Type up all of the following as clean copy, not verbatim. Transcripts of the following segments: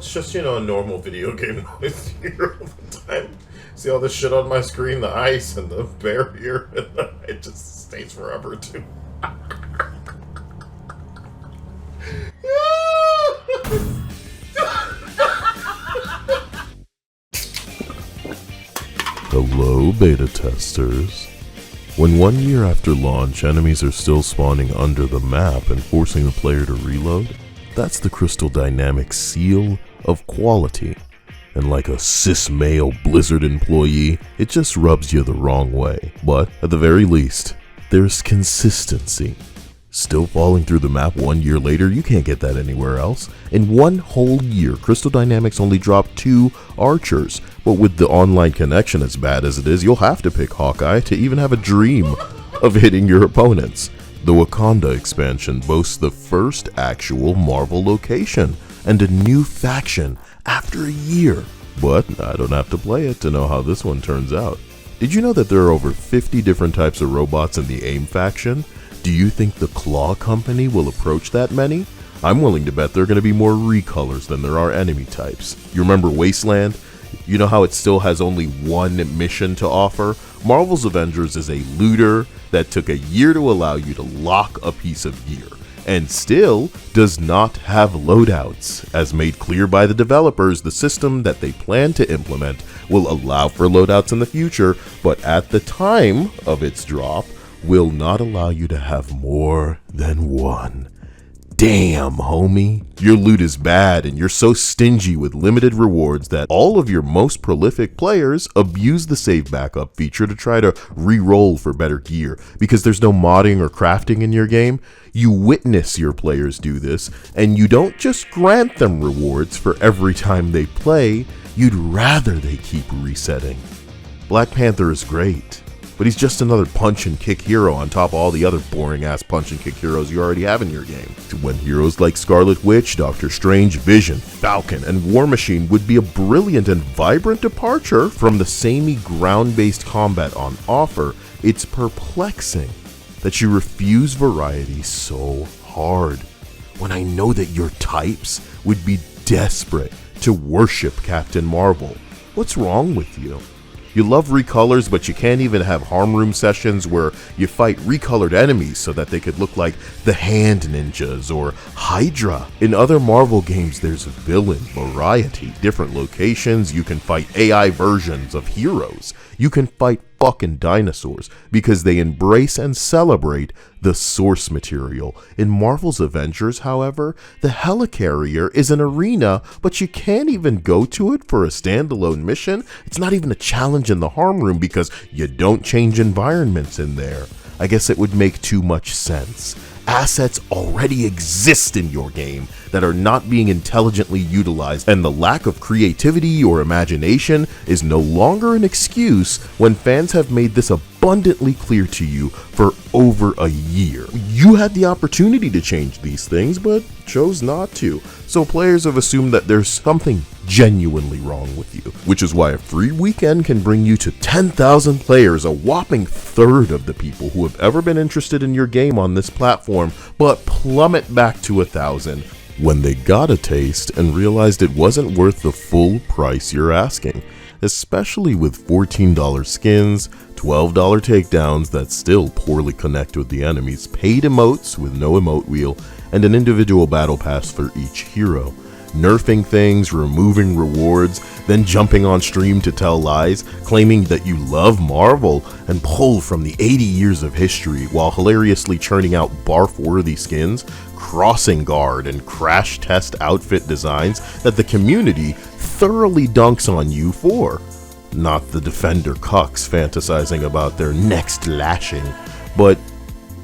it's just, a normal video game noise here all the time. See all this shit on my screen, the ice and the barrier, and it just stays forever, too. Hello, beta testers. When 1 year after launch, enemies are still spawning under the map and forcing the player to reload, that's the Crystal Dynamics seal of quality. And like a cis male Blizzard employee, it just rubs you the wrong way. But at the very least, there's consistency. Still falling through the map 1 year later, you can't get that anywhere else. In 1 whole year, Crystal Dynamics only dropped 2 archers, but with the online connection as bad as it is, you'll have to pick Hawkeye to even have a dream of hitting your opponents. The Wakanda expansion boasts the first actual Marvel location and a new faction after a year. But I don't have to play it to know how this one turns out. Did you know that there are over 50 different types of robots in the AIM faction? Do you think the Claw Company will approach that many? I'm willing to bet there are going to be more recolors than there are enemy types. You remember Wasteland? You know how it still has only 1 mission to offer? Marvel's Avengers is a looter that took a year to allow you to lock a piece of gear, and still does not have loadouts. As made clear by the developers, the system that they plan to implement will allow for loadouts in the future, but at the time of its drop, will not allow you to have more than 1. Damn, homie. Your loot is bad and you're so stingy with limited rewards that all of your most prolific players abuse the save backup feature to try to re-roll for better gear. Because there's no modding or crafting in your game, you witness your players do this, and you don't just grant them rewards for every time they play, you'd rather they keep resetting. Black Panther is great, but he's just another punch and kick hero on top of all the other boring ass punch and kick heroes you already have in your game. When heroes like Scarlet Witch, Doctor Strange, Vision, Falcon, and War Machine would be a brilliant and vibrant departure from the samey ground-based combat on offer, it's perplexing that you refuse variety so hard, when I know that your types would be desperate to worship Captain Marvel. What's wrong with you? You love recolors, but you can't even have harm room sessions where you fight recolored enemies so that they could look like the Hand Ninjas or Hydra. In other Marvel games, there's villain variety, different locations, you can fight AI versions of heroes. You can fight fucking dinosaurs because they embrace and celebrate the source material. In Marvel's Avengers, however, the helicarrier is an arena, but you can't even go to it for a standalone mission. It's not even a challenge in the harm room because you don't change environments in there. I guess it would make too much sense. Assets already exist in your game that are not being intelligently utilized, and the lack of creativity or imagination is no longer an excuse when fans have made this abundantly clear to you for over a year. You had the opportunity to change these things, but chose not to. So players have assumed that there's something genuinely wrong with you, which is why a free weekend can bring you to 10,000 players, a whopping third of the people who have ever been interested in your game on this platform, but plummet back to 1,000 when they got a taste and realized it wasn't worth the full price you're asking, especially with $14 skins, $12 takedowns that still poorly connect with the enemies, paid emotes with no emote wheel, and an individual battle pass for each hero. Nerfing things, removing rewards, then jumping on stream to tell lies, claiming that you love Marvel and pull from the 80 years of history while hilariously churning out barf-worthy skins, crossing guard, and crash test outfit designs that the community thoroughly dunks on you for. Not the Defender cucks fantasizing about their next lashing, but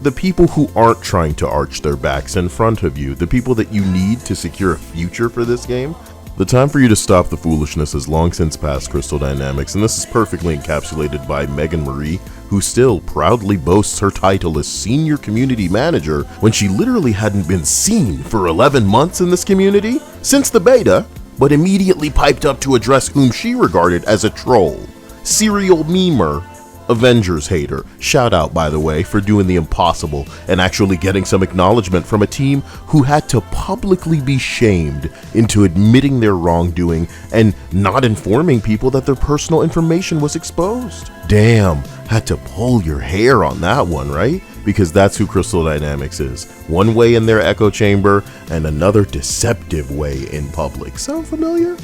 the people who aren't trying to arch their backs in front of you, the people that you need to secure a future for this game. The time for you to stop the foolishness has long since passed, Crystal Dynamics, and this is perfectly encapsulated by Megan Marie, who still proudly boasts her title as Senior Community Manager when she literally hadn't been seen for 11 months in this community since the beta, but immediately piped up to address whom she regarded as a troll, serial memer, Avengers hater. Shout out, by the way, for doing the impossible and actually getting some acknowledgement from a team who had to publicly be shamed into admitting their wrongdoing and not informing people that their personal information was exposed. Damn, had to pull your hair on that one, right? Because that's who Crystal Dynamics is. One way in their echo chamber and another deceptive way in public. Sound familiar?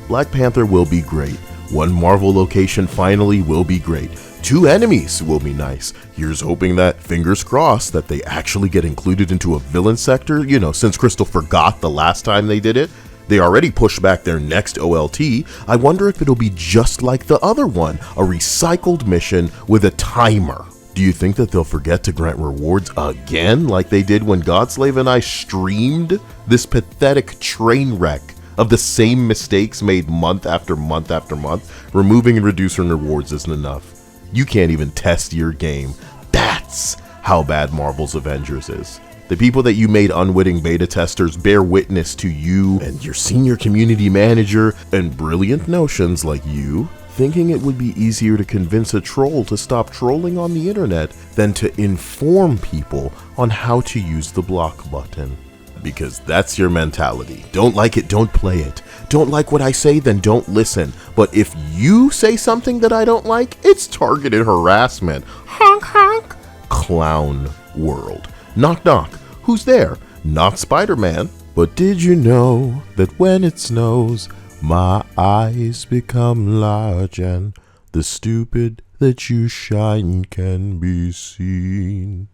Black Panther will be great. One Marvel location finally will be great. 2 enemies will be nice. Here's hoping that, fingers crossed, that they actually get included into a villain sector. You know, since Crystal forgot the last time they did it, they already pushed back their next OLT. I wonder if it'll be just like the other one, a recycled mission with a timer. Do you think that they'll forget to grant rewards again, like they did when Godslave and I streamed this pathetic train wreck of the same mistakes made month after month after month? Removing and reducing rewards isn't enough. You can't even test your game. That's how bad Marvel's Avengers is. The people that you made unwitting beta testers bear witness to you and your senior community manager and brilliant notions like you thinking it would be easier to convince a troll to stop trolling on the internet than to inform people on how to use the block button. Because that's your mentality. Don't like it, don't play it. Don't like what I say, then don't listen. But if you say something that I don't like, it's targeted harassment. Honk honk. Clown world. Knock knock. Who's there? Not Spider-Man. But did you know that when it snows, my eyes become large and the stupid that you shine can be seen?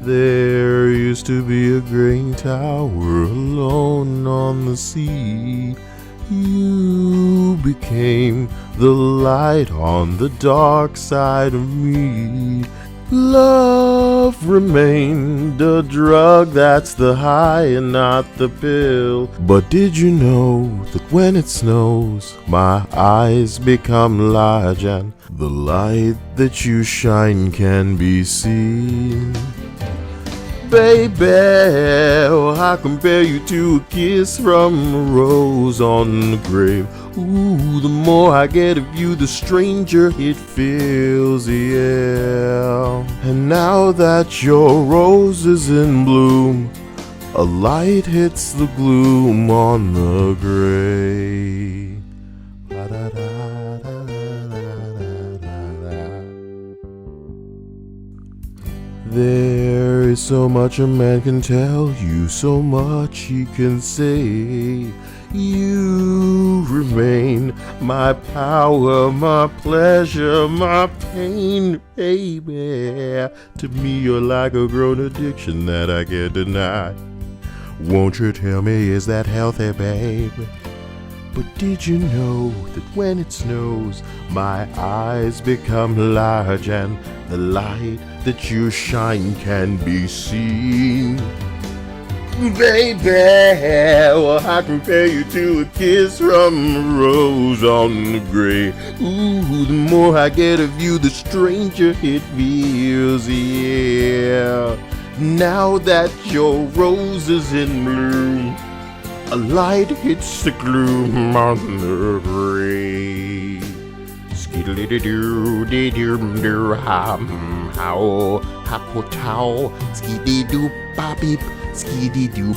There used to be a grain tower alone on the sea. You became the light on the dark side of me. Love remained a drug, that's the high and not the pill. But did you know that when it snows, my eyes become large and the light that you shine can be seen? Baby, I compare you to a kiss from a rose on the grave. Ooh, the more I get of you, the stranger it feels, yeah. And now that your rose is in bloom, a light hits the gloom on the grave. There is so much a man can tell you, so much he can say. You remain my power, my pleasure, my pain, baby. To me you're like a grown addiction that I can't deny. Won't you tell me, is that healthy, baby? But did you know that when it snows, my eyes become large and the light that you shine can be seen? Baby, well, I compare you to a kiss from a rose on the grave. Ooh, the more I get of you, the stranger it feels, yeah. Now that your rose is in bloom, a light hits the gloom on the grave. Skiddly-doo-doo-dee-doo-doo, how, hapo-tow, skiddy-doo, bop-beep, skiddy-doo.